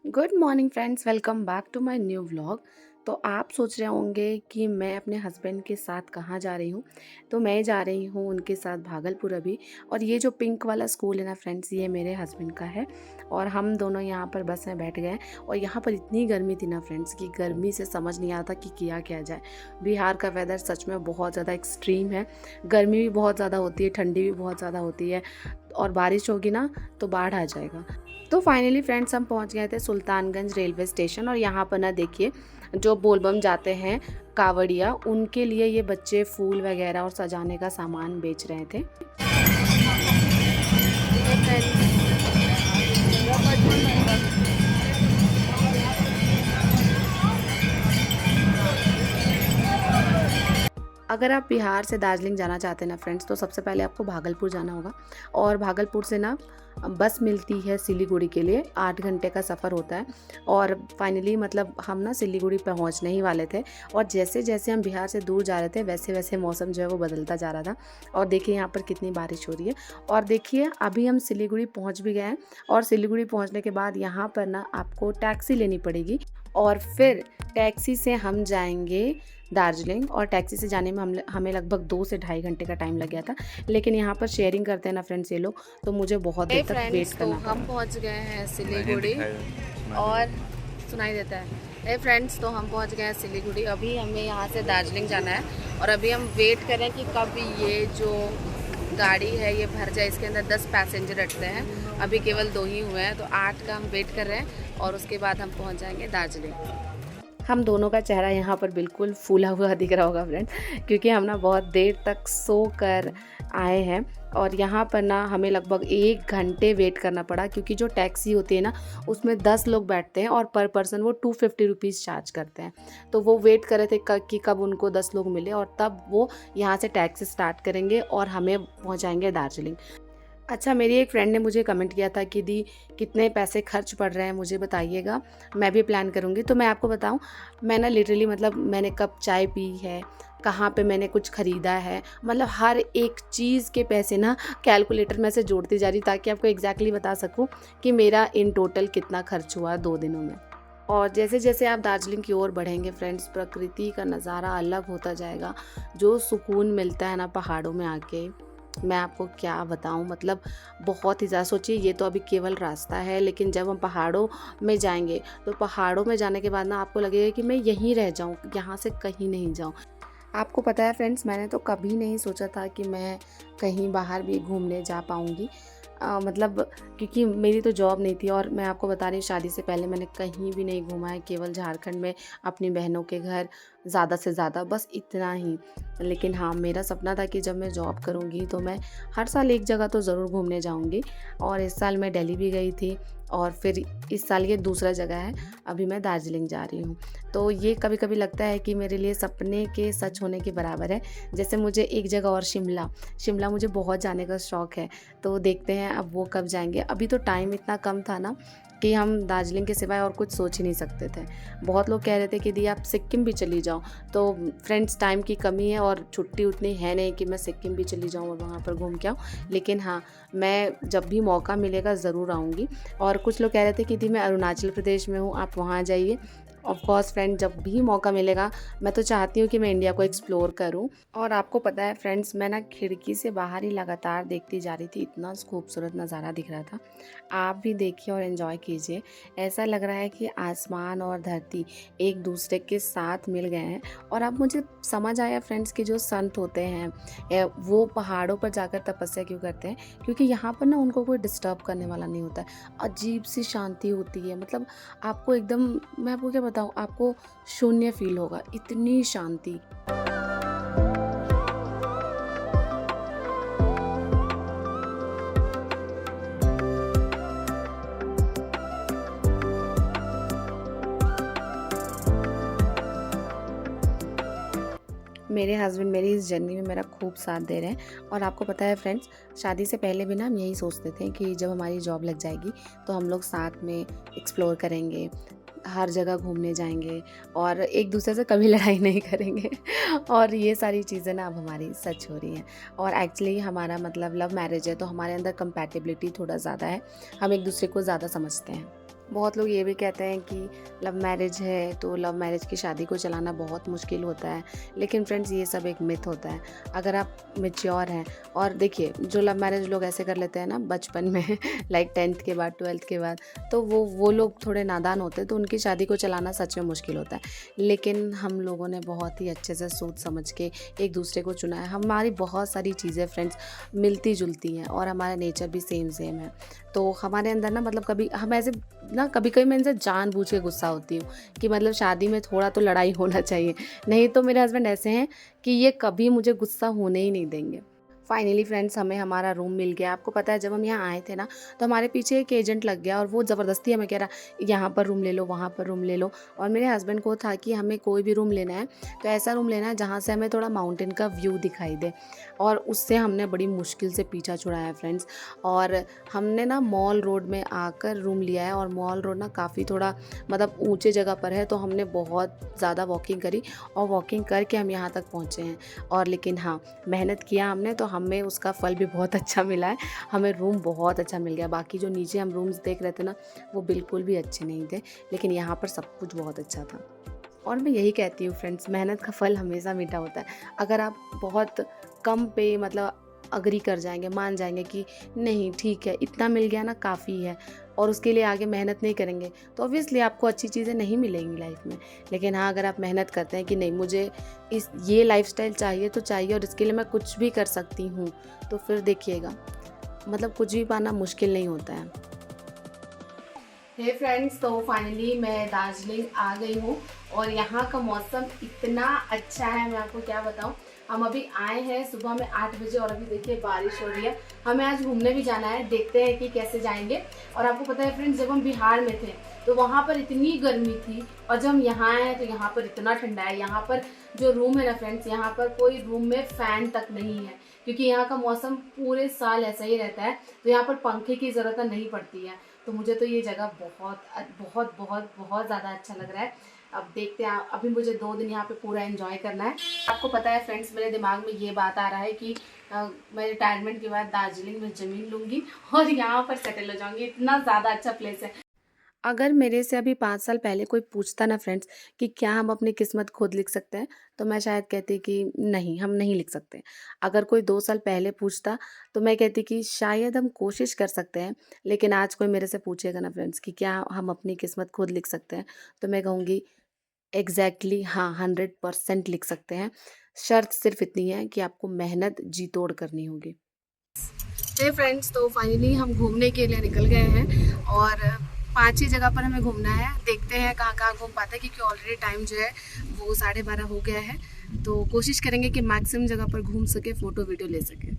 Good morning friends, welcome back to my new vlog. तो आप सोच रहे होंगे कि मैं अपने हस्बैंड के साथ कहाँ जा रही हूँ। तो मैं जा रही हूँ उनके साथ भागलपुर अभी। और ये जो पिंक वाला स्कूल है ना फ्रेंड्स, ये मेरे हस्बैंड का है। और हम दोनों यहाँ पर बस में बैठ गए। और यहाँ पर इतनी गर्मी थी ना फ्रेंड्स कि गर्मी से समझ नहीं आता कि किया क्या जाए। बिहार का वेदर सच में बहुत ज़्यादा एक्सट्रीम है। गर्मी भी बहुत ज़्यादा होती है, ठंडी भी बहुत ज़्यादा होती है। और बारिश होगी ना तो बाढ़ आ जाएगा। तो फाइनली फ्रेंड्स, हम पहुंच गए थे सुल्तानगंज रेलवे स्टेशन। और यहाँ पर ना देखिए, जो बोलबम जाते हैं कावड़िया, उनके लिए ये बच्चे फूल वगैरह और सजाने का सामान बेच रहे थे। अगर आप बिहार से दार्जिलिंग जाना चाहते हैं ना फ्रेंड्स, तो सबसे पहले आपको भागलपुर जाना होगा। और भागलपुर से ना बस मिलती है सिलीगुड़ी के लिए। 8 घंटे का सफ़र होता है। और फाइनली मतलब हम ना सिलीगुड़ी पहुंचने ही वाले थे। और जैसे जैसे हम बिहार से दूर जा रहे थे वैसे वैसे मौसम जो है वो बदलता जा रहा था। और देखिए यहाँ पर कितनी बारिश हो रही है। और देखिए अभी हम सिलीगुड़ी पहुँच भी गए हैं। और सिलीगुड़ी पहुँचने के बाद यहाँ पर ना आपको टैक्सी लेनी पड़ेगी। और फिर टैक्सी से हम जाएंगे दार्जिलिंग। और टैक्सी से जाने में हमें लगभग 2 से ढाई घंटे का टाइम लग गया था। लेकिन यहाँ पर शेयरिंग करते हैं ना फ्रेंड्स ये लोग, तो मुझे बहुत देर तक वेट करना पड़ा। हम पहुँच गए हैं सिलीगुड़ी। और सुनाई देता है फ्रेंड्स, तो हम पहुँच गए हैं सिलीगुड़ी। अभी हमें यहाँ से दार्जिलिंग जाना है। और अभी हम वेट करें कि कब ये जो गाड़ी है ये भर जाए। इसके अंदर 10 पैसेंजर रखते हैं, अभी केवल 2 ही हुए हैं। तो 8 का हम वेट कर रहे हैं। और उसके बाद हम पहुँच जाएंगे दार्जिलिंग। हम दोनों का चेहरा यहाँ पर बिल्कुल फूला हुआ दिख रहा होगा फ्रेंड्स, क्योंकि हम ना बहुत देर तक सो कर आए हैं। और यहाँ पर ना हमें लगभग 1 घंटे वेट करना पड़ा, क्योंकि जो टैक्सी होती है ना उसमें 10 लोग बैठते हैं और पर पर्सन वो 250 रुपीज़ चार्ज करते हैं। तो वो वेट कर रहे थे कि कब उनको 10 लोग मिले और तब वो यहाँ से टैक्सी स्टार्ट करेंगे और हमें पहुँचाएंगे दार्जिलिंग। अच्छा, मेरी एक फ्रेंड ने मुझे कमेंट किया था कि दी कितने पैसे खर्च पड़ रहे हैं मुझे बताइएगा, मैं भी प्लान करूँगी। तो मैं आपको बताऊँ, मैं ना लिटरली मतलब मैंने कप चाय पी है, कहाँ पे मैंने कुछ ख़रीदा है, मतलब हर एक चीज़ के पैसे ना कैलकुलेटर में से जोड़ती जा रही, ताकि आपको एग्जैक्टली बता सकूँ कि मेरा इन टोटल कितना खर्च हुआ 2 दिनों में। और जैसे जैसे आप दार्जिलिंग की ओर बढ़ेंगे फ्रेंड्स, प्रकृति का नज़ारा अलग होता जाएगा। जो सुकून मिलता है ना पहाड़ों में आके, मैं आपको क्या बताऊं, मतलब बहुत ही ज़्यादा। सोचिए, ये तो अभी केवल रास्ता है, लेकिन जब हम पहाड़ों में जाएंगे तो पहाड़ों में जाने के बाद ना आपको लगेगा कि मैं यहीं रह जाऊं, यहाँ से कहीं नहीं जाऊं। आपको पता है फ्रेंड्स, मैंने तो कभी नहीं सोचा था कि मैं कहीं बाहर भी घूमने जा पाऊँगी। मतलब क्योंकि मेरी तो जॉब नहीं थी। और मैं आपको बता रही हूँ, शादी से पहले मैंने कहीं भी नहीं घूमा है, केवल झारखंड में अपनी बहनों के घर ज़्यादा से ज़्यादा, बस इतना ही। लेकिन हाँ, मेरा सपना था कि जब मैं जॉब करूँगी तो मैं हर साल एक जगह तो ज़रूर घूमने जाऊँगी। और इस साल मैं दिल्ली भी गई थी। और फिर इस साल ये दूसरा जगह है, अभी मैं दार्जिलिंग जा रही हूँ। तो ये कभी कभी लगता है कि मेरे लिए सपने के सच होने के बराबर है। जैसे मुझे एक जगह और शिमला शिमला मुझे बहुत जाने का शौक़ है। तो देखते हैं अब वो कब जाएंगे। अभी तो टाइम इतना कम था ना कि हम दार्जिलिंग के सिवाय और कुछ सोच ही नहीं सकते थे। बहुत लोग कह रहे थे कि दी आप सिक्किम भी चली जाओ। तो फ्रेंड्स, टाइम की कमी है और छुट्टी उतनी है नहीं कि मैं सिक्किम भी चली जाऊँ और वहाँ पर घूम के आऊँ। लेकिन हाँ, मैं जब भी मौका मिलेगा ज़रूर आऊँगी। और कुछ लोग कह रहे थे कि दी मैं अरुणाचल प्रदेश में हूँ, आप वहाँ जाइए। ऑफ कोर्स फ्रेंड, जब भी मौका मिलेगा मैं तो चाहती हूँ कि मैं इंडिया को एक्सप्लोर करूँ। और आपको पता है फ्रेंड्स, मैं ना खिड़की से बाहर ही लगातार देखती जा रही थी, इतना खूबसूरत नज़ारा दिख रहा था। आप भी देखिए और एंजॉय कीजिए। ऐसा लग रहा है कि आसमान और धरती एक दूसरे के साथ मिल गए हैं। और अब मुझे समझ आया फ्रेंड्स कि जो संत होते हैं वो पहाड़ों पर जाकर तपस्या क्यों करते हैं, क्योंकि यहाँ पर ना उनको कोई डिस्टर्ब करने वाला नहीं होता है। अजीब सी शांति होती है, मतलब आपको एकदम, मैं आपको क्या बताऊँ, आपको शून्य फील होगा, इतनी शांति। मेरे हस्बैंड मेरी इस जर्नी में मेरा खूब साथ दे रहे हैं। और आपको पता है फ्रेंड्स, शादी से पहले भी ना हम यही सोचते थे कि जब हमारी जॉब लग जाएगी तो हम लोग साथ में एक्सप्लोर करेंगे, हर जगह घूमने जाएंगे और एक दूसरे से कभी लड़ाई नहीं करेंगे। और ये सारी चीज़ें ना अब हमारी सच हो रही हैं। और एक्चुअली हमारा मतलब लव मैरिज है, तो हमारे अंदर कंपैटिबिलिटी थोड़ा ज़्यादा है, हम एक दूसरे को ज़्यादा समझते हैं। बहुत लोग ये भी कहते हैं कि लव मैरिज है तो लव मैरिज की शादी को चलाना बहुत मुश्किल होता है, लेकिन फ्रेंड्स ये सब एक मिथ होता है। अगर आप मैच्योर हैं, और देखिए जो लव मैरिज लोग ऐसे कर लेते हैं ना बचपन में लाइक 10th के बाद 12th के बाद, तो वो लोग थोड़े नादान होते हैं, तो उनकी शादी को चलाना सच में मुश्किल होता है। लेकिन हम लोगों ने बहुत ही अच्छे से सोच समझ के एक दूसरे को चुना है। हमारी बहुत सारी चीज़ें फ्रेंड्स मिलती जुलती हैं और हमारा नेचर भी सेम है। तो हमारे अंदर ना मतलब कभी हम ऐसे ना कभी-कभी मैं इनसे जानबूझ के गुस्सा होती हूँ कि मतलब शादी में थोड़ा तो लड़ाई होना चाहिए। नहीं तो मेरे हस्बैंड ऐसे हैं कि ये कभी मुझे गुस्सा होने ही नहीं देंगे। फाइनली फ्रेंड्स हमें हमारा रूम मिल गया। आपको पता है जब हम यहाँ आए थे ना, तो हमारे पीछे एक एजेंट लग गया और वो ज़बरदस्ती हमें कह रहा यहाँ पर रूम ले लो, वहाँ पर रूम ले लो। और मेरे हस्बैंड को था कि हमें कोई भी रूम लेना है तो ऐसा रूम लेना है जहाँ से हमें थोड़ा माउंटेन का व्यू दिखाई दे। और उससे हमने बड़ी मुश्किल से पीछा छुड़ाया फ्रेंड्स। और हमने ना मॉल रोड में आकर रूम लिया है, और मॉल रोड ना काफ़ी थोड़ा मतलब ऊँचे जगह पर है, तो हमने बहुत ज़्यादा वॉकिंग करी और वॉकिंग करके हम यहाँ तक पहुँचे हैं। और लेकिन हाँ, मेहनत किया हमने तो हमें उसका फल भी बहुत अच्छा मिला है। हमें रूम बहुत अच्छा मिल गया। बाकी जो नीचे हम रूम्स देख रहे थे ना, वो बिल्कुल भी अच्छे नहीं थे, लेकिन यहाँ पर सब कुछ बहुत अच्छा था। और मैं यही कहती हूँ फ्रेंड्स, मेहनत का फल हमेशा मीठा होता है। अगर आप बहुत कम पे मतलब अग्री कर जाएंगे, मान जाएंगे कि नहीं ठीक है इतना मिल गया ना काफ़ी है, और उसके लिए आगे मेहनत नहीं करेंगे, तो ऑब्वियसली आपको अच्छी चीज़ें नहीं मिलेंगी लाइफ में। लेकिन हाँ, अगर आप मेहनत करते हैं कि नहीं मुझे ये लाइफस्टाइल चाहिए तो चाहिए, और इसके लिए मैं कुछ भी कर सकती हूँ, तो फिर देखिएगा मतलब कुछ भी पाना मुश्किल नहीं होता है। हे फ्रेंड्स, तो फाइनली मैं दार्जिलिंग आ गई हूँ और यहाँ का मौसम इतना अच्छा है, मैं आपको क्या बताऊँ। हम अभी आए हैं सुबह में 8 बजे और अभी देखिए बारिश हो रही है। हमें आज घूमने भी जाना है, देखते हैं कि कैसे जाएंगे। और आपको पता है फ्रेंड्स, जब हम बिहार में थे तो वहाँ पर इतनी गर्मी थी, और जब हम यहाँ आए हैं तो यहाँ पर इतना ठंडा है। यहाँ पर जो रूम है ना फ्रेंड्स, यहाँ पर कोई रूम में फ़ैन तक नहीं है, क्योंकि यहाँ का मौसम पूरे साल ऐसा ही रहता है, तो यहाँ पर पंखे की ज़रूरत नहीं पड़ती है। तो मुझे तो ये जगह बहुत बहुत बहुत बहुत ज़्यादा अच्छा लग रहा है। अब देखते हैं, अभी मुझे 2 दिन यहाँ पे पूरा एंजॉय करना है। आपको पता है फ्रेंड्स, मेरे दिमाग में ये बात आ रहा है कि मैं रिटायरमेंट के बाद दार्जिलिंग में ज़मीन लूँगी और यहाँ पर सेटल हो जाऊँगी। इतना ज़्यादा अच्छा प्लेस है। अगर मेरे से अभी 5 साल पहले कोई पूछता ना फ्रेंड्स कि क्या हम अपनी किस्मत खुद लिख सकते हैं, तो मैं शायद कहती कि नहीं, हम नहीं लिख सकते। अगर कोई 2 साल पहले पूछता तो मैं कहती कि शायद हम कोशिश कर सकते हैं। लेकिन आज कोई मेरे से पूछेगा ना फ्रेंड्स कि क्या हम अपनी किस्मत खुद लिख सकते हैं, तो मैं कहूँगी एग्ज़ैक्टली हाँ, 100% लिख सकते हैं। शर्त सिर्फ़ इतनी है कि आपको मेहनत जी तोड़ करनी होगी। हे फ्रेंड्स, तो फाइनली हम घूमने के लिए निकल गए हैं और 5 ही जगह पर हमें घूमना है। देखते हैं कहाँ-कहाँ घूम पाते हैं, क्योंकि ऑलरेडी टाइम जो है वो 12:30 हो गया है। तो कोशिश करेंगे कि मैक्सिमम जगह पर घूम सके, फ़ोटो वीडियो ले सके।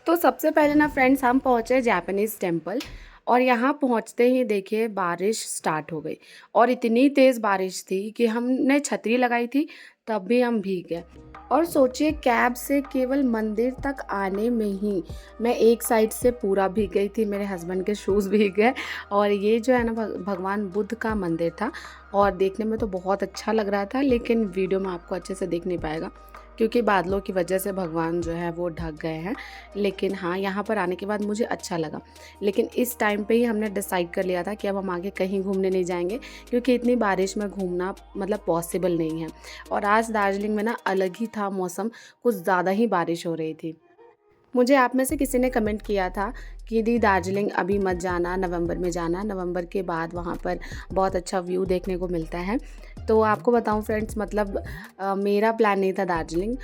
तो सबसे पहले ना फ्रेंड्स हम पहुँचे जापानीज़ टेम्पल, और यहाँ पहुँचते ही देखिए बारिश स्टार्ट हो गई, और इतनी तेज़ बारिश थी कि हमने छतरी लगाई थी तब भी हम भीग गए। और सोचिए कैब से केवल मंदिर तक आने में ही मैं एक साइड से पूरा भीग गई थी, मेरे हस्बैंड के शूज़ भीग गए। और ये जो है ना भगवान बुद्ध का मंदिर था, और देखने में तो बहुत अच्छा लग रहा था, लेकिन वीडियो में आपको अच्छे से देख नहीं पाएगा क्योंकि बादलों की वजह से भगवान जो है वो ढक गए हैं। लेकिन हाँ, यहाँ पर आने के बाद मुझे अच्छा लगा। लेकिन इस टाइम पे ही हमने डिसाइड कर लिया था कि अब हम आगे कहीं घूमने नहीं जाएंगे, क्योंकि इतनी बारिश में घूमना मतलब पॉसिबल नहीं है। और आज दार्जिलिंग में ना अलग ही था मौसम, कुछ ज़्यादा ही बारिश हो रही थी। मुझे आप में से किसी ने कमेंट किया था कि दी दार्जिलिंग अभी मत जाना, नवंबर में जाना, नवंबर के बाद वहाँ पर बहुत अच्छा व्यू देखने को मिलता है। तो आपको बताऊँ फ्रेंड्स, मतलब मेरा प्लान नहीं था दार्जिलिंग।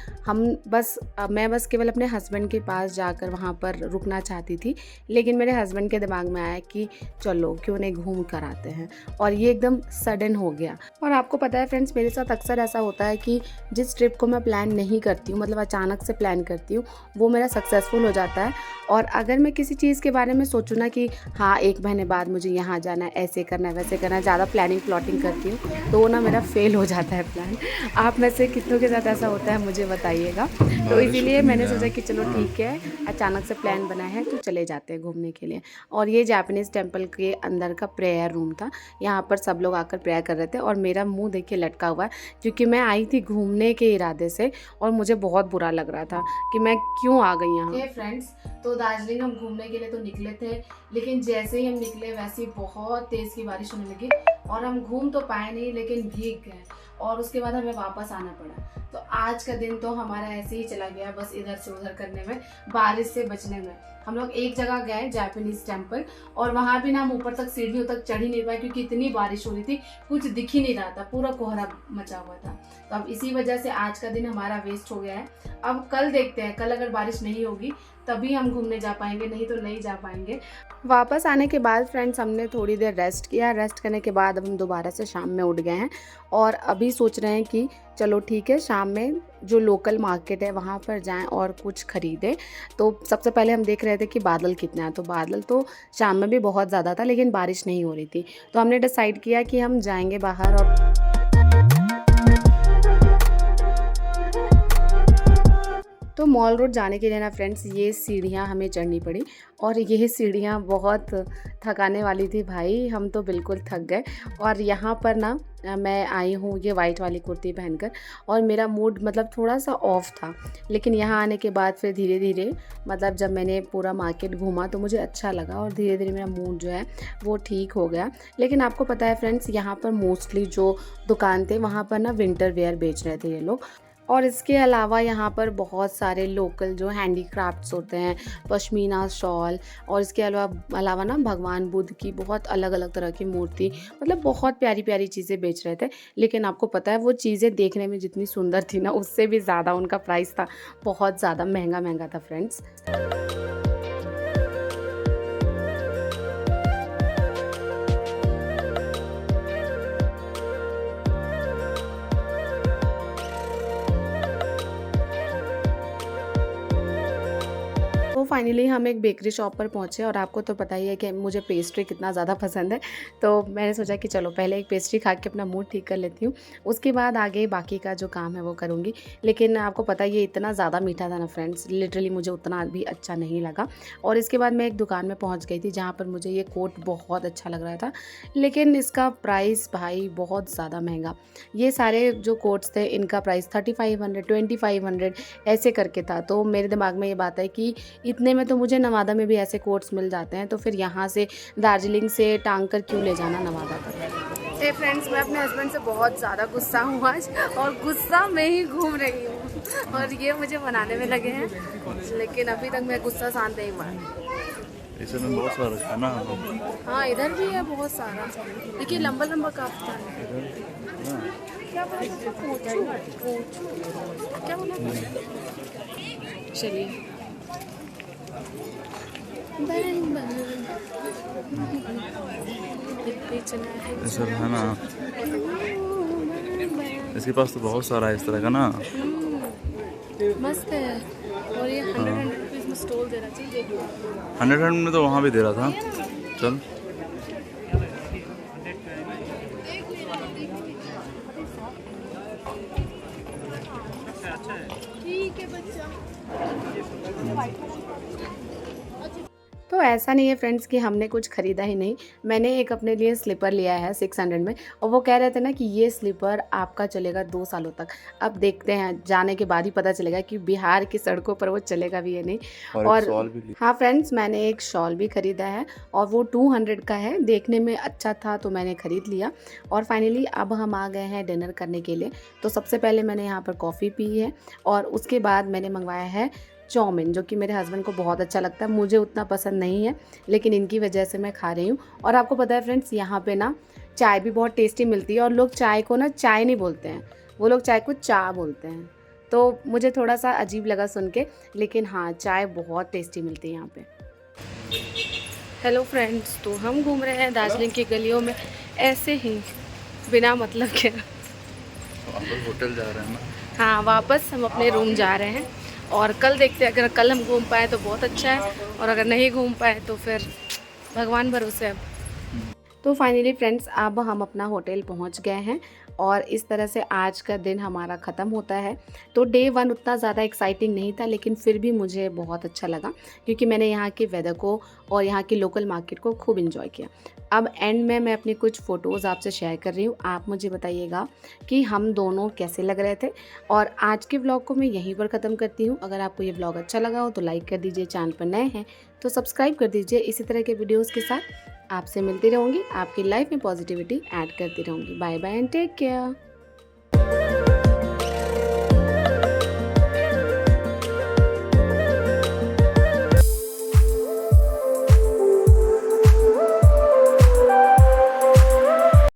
मैं बस केवल अपने हस्बैंड के पास जाकर वहाँ पर रुकना चाहती थी, लेकिन मेरे हस्बैंड के दिमाग में आया कि चलो क्यों नहीं घूम कर आते हैं, और ये एकदम सडन हो गया। और आपको पता है फ्रेंड्स, मेरे साथ अक्सर ऐसा होता है कि जिस ट्रिप को मैं प्लान नहीं करती हूँ, मतलब अचानक से प्लान करती हूँ, वो मेरा सक्सेसफुल हो जाता है। और अगर मैं किसी चीज़ के बारे में सोचूँ ना कि हाँ 1 महीने बाद मुझे यहाँ जाना है, ऐसे करना है, वैसे करना है, ज़्यादा प्लानिंग प्लॉटिंग करती हूँ, तो वो ना मेरा मेरा फेल हो जाता है प्लान। आप में से कितनों के साथ ऐसा होता है मुझे बताइएगा। तो इसीलिए मैंने सोचा कि चलो ठीक है, अचानक से प्लान बना है तो चले जाते हैं घूमने के लिए। और ये जापानीज़ टेम्पल के अंदर का प्रेयर रूम था, यहाँ पर सब लोग आकर प्रेयर कर रहे थे और मेरा मुँह देखिए लटका हुआ है, क्योंकि मैं आई थी घूमने के इरादे से और मुझे बहुत बुरा लग रहा था कि मैं क्यों आ गई यहाँ। फ्रेंड्स, तो दार्जिलिंग हम घूमने के लिए तो निकले थे, लेकिन जैसे ही हम निकले वैसे ही बहुत तेज़ की बारिश होने लगी और हम घूम तो पाए नहीं लेकिन भीग गए और उसके बाद हमें वापस आना पड़ा। तो आज का दिन तो हमारा ऐसे ही चला गया, बस इधर से उधर करने में, बारिश से बचने में। हम लोग एक जगह गए जापानीज़ टेम्पल और वहाँ भी ना हम ऊपर तक सीढ़ियों तक चढ़ ही नहीं पाए, क्योंकि इतनी बारिश हो रही थी, कुछ दिख ही नहीं रहा था, पूरा कोहरा मचा हुआ था। तो अब इसी वजह से आज का दिन हमारा वेस्ट हो गया है। अब कल देखते हैं, कल अगर बारिश नहीं होगी तभी हम घूमने जा पाएंगे, नहीं तो नहीं जा पाएंगे। वापस आने के बाद फ्रेंड्स हमने थोड़ी देर रेस्ट किया। रेस्ट करने के बाद अब हम दोबारा से शाम में उठ गए हैं और अभी सोच रहे हैं कि चलो ठीक है, शाम में जो लोकल मार्केट है वहाँ पर जाएं और कुछ ख़रीदें। तो सबसे पहले हम देख रहे थे कि बादल कितना है, तो बादल तो शाम में भी बहुत ज़्यादा था लेकिन बारिश नहीं हो रही थी। तो हमने डिसाइड किया कि हम जाएंगे बाहर। और तो मॉल रोड जाने के लिए ना फ्रेंड्स ये सीढ़ियाँ हमें चढ़नी पड़ी और ये सीढ़ियाँ बहुत थकाने वाली थी भाई, हम तो बिल्कुल थक गए। और यहाँ पर ना मैं आई हूँ ये वाइट वाली कुर्ती पहनकर और मेरा मूड मतलब थोड़ा सा ऑफ था, लेकिन यहाँ आने के बाद फिर धीरे धीरे मतलब जब मैंने पूरा मार्केट घूमा तो मुझे अच्छा लगा और धीरे धीरे मेरा मूड जो है वो ठीक हो गया। लेकिन आपको पता है फ्रेंड्स, यहाँ पर मोस्टली जो दुकान थे वहाँ पर ना विंटर वेयर बेच रहे थे ये लोग। और इसके अलावा यहाँ पर बहुत सारे लोकल जो हैंडीक्राफ्ट्स होते हैं, पश्मीना शॉल, और इसके अलावा ना भगवान बुद्ध की बहुत अलग अलग तरह की मूर्ति, मतलब बहुत प्यारी प्यारी चीज़ें बेच रहे थे। लेकिन आपको पता है वो चीज़ें देखने में जितनी सुंदर थी ना, उससे भी ज़्यादा उनका प्राइस था, बहुत ज़्यादा महंगा था फ्रेंड्स। तो फाइनली हम एक बेकरी शॉप पर पहुँचे और आपको तो पता ही है कि मुझे पेस्ट्री कितना ज़्यादा पसंद है। तो मैंने सोचा कि चलो पहले एक पेस्ट्री खा के अपना मूड ठीक कर लेती हूँ, उसके बाद आगे बाकी का जो काम है वो करूँगी। लेकिन आपको पता है ये इतना ज़्यादा मीठा था ना फ्रेंड्स, लिटरली मुझे उतना भी अच्छा नहीं लगा। और इसके बाद मैं एक दुकान में पहुँच गई थी जहाँ पर मुझे ये कोट बहुत अच्छा लग रहा था, लेकिन इसका प्राइस भाई बहुत ज़्यादा महंगा। ये सारे जो कोट्स थे इनका प्राइस 3500 2500 ऐसे करके था। तो मेरे दिमाग में ये बात है कि इतने में तो मुझे नवादा में भी ऐसे कोट्स मिल जाते हैं, तो फिर यहाँ से दार्जिलिंग से टांग कर क्यों ले जाना नवादा तक। हे फ्रेंड्स, मैं अपने हस्बैंड से बहुत ज़्यादा गुस्सा हूँ आज और गुस्सा में ही घूम रही हूँ और ये मुझे बनाने में लगे हैं, लेकिन अभी तक मैं गुस्सा शांत नहीं हुआ। इसमें बहुत सारा खाना, हाँ इधर भी है बहुत सारा, देखिए लंबा लंबा काफता है। क्या बोला? क्या बोला? चलिए ऐसा है ना, इसके पास तो बहुत सारा है इस तरह का ना, मस्त है। और ये 100 रुपीज़ में स्टॉल दे रहा चाहिए, 100 में तो वहाँ भी दे रहा था। चल ठीक है बच्चा। तो ऐसा नहीं है फ्रेंड्स कि हमने कुछ ख़रीदा ही नहीं। मैंने एक अपने लिए स्लीपर लिया है 600 में, और वो कह रहे थे ना कि ये स्लीपर आपका चलेगा 2 सालों तक। अब देखते हैं, जाने के बाद ही पता चलेगा कि बिहार की सड़कों पर वो चलेगा भी या नहीं। और हाँ फ्रेंड्स, मैंने एक शॉल भी ख़रीदा है और वो 200 का है, देखने में अच्छा था तो मैंने ख़रीद लिया। और फाइनली अब हम आ गए हैं डिनर करने के लिए। तो सबसे पहले मैंने यहाँ पर कॉफ़ी पी है और उसके बाद मैंने मंगवाया है चाउमीन, जो कि मेरे हस्बैंड को बहुत अच्छा लगता है, मुझे उतना पसंद नहीं है, लेकिन इनकी वजह से मैं खा रही हूँ। और आपको पता है फ्रेंड्स, यहाँ पे ना चाय भी बहुत टेस्टी मिलती है और लोग चाय को ना चाय नहीं बोलते हैं, वो लोग चाय को चा बोलते हैं। तो मुझे थोड़ा सा अजीब लगा सुन के, लेकिन हाँ चाय बहुत टेस्टी मिलती है यहाँ पे। हेलो फ्रेंड्स, तो हम घूम रहे हैं दार्जिलिंग की गलियों में ऐसे ही बिना मतलब के। होटल जा रहे हैं ना? हाँ, वापस हम अपने रूम जा रहे हैं और कल देखते हैं, अगर कल हम घूम पाए तो बहुत अच्छा है और अगर नहीं घूम पाए तो फिर भगवान भरोसे। अब तो फाइनली फ्रेंड्स अब हम अपना होटल पहुंच गए हैं और इस तरह से आज का दिन हमारा ख़त्म होता है। तो डे 1 उतना ज़्यादा एक्साइटिंग नहीं था, लेकिन फिर भी मुझे बहुत अच्छा लगा क्योंकि मैंने यहाँ के वेदर को और यहाँ की लोकल मार्केट को खूब इन्जॉय किया। अब एंड में मैं अपनी कुछ फ़ोटोज़ आपसे शेयर कर रही हूँ। आप मुझे बताइएगा कि हम दोनों कैसे लग रहे थे। और आज के व्लॉग को मैं यहीं पर ख़त्म करती हूँ। अगर आपको ये व्लॉग अच्छा लगा हो तो लाइक कर दीजिए, चैनल पर नए हैं तो सब्सक्राइब कर दीजिए। इसी तरह के वीडियोज़ के साथ आपसे मिलती रहूँगी, आपकी लाइफ में पॉजिटिविटी ऐड करती रहूँगी। Bye bye and take care.